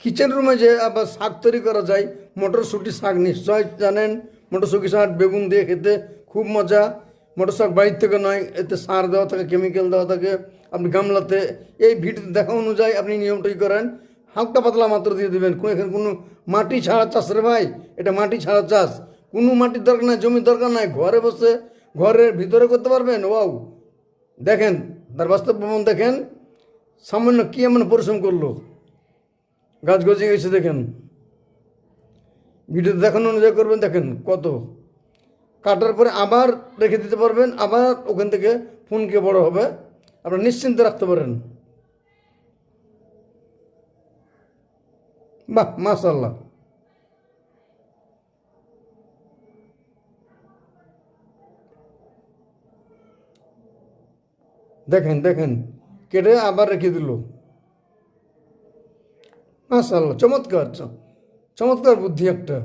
Kitchen রুমে যে আবার শাক তৈরি করা যায়, মটরশুঁটি শাক নিশ্চয় জানেন। মটরশুঁটি শাক বেগুন দিয়ে খেতে খুব মজা। মটর শাক বাড়ির থেকে নয়, এতে সার দেওয়া থাকে, কেমিক্যাল দেওয়া থাকে। আপনি গামলাতে এই ভিডিওতে দেখা অনুযায়ী আপনি নিয়মটাই করেন, হালকা পাতলা মাত্র দিয়ে দেবেন। এখানে কোনো মাটি ছাড়া চাষ রে ভাই, এটা মাটি ছাড়া চাষ। কোনো মাটির দরকার নাই, জমির দরকার নাই, ঘরে বসে ঘরের ভিতরে করতে পারবেন। ওয়াও, দেখেন তার বাস্তব প্রমাণ দেখেন। সামান্য কী এমন পরিশ্রম করলো, গাছ গজে গেছে দেখেন। ভিডিওতে দেখানো অনুযায়ী করবেন, দেখেন কত। কাটার পরে আবার রেখে দিতে পারবেন, আবার ওখান থেকে ফুনকে বড় হবে, আপনারা নিশ্চিন্তে রাখতে পারেন। বাহ, মাশাআল্লাহ। দেখেন দেখেন, কেটে আবার রেখে দিল। মাশাআল্লাহ, চমৎকার, চমৎকার বুদ্ধি একটা।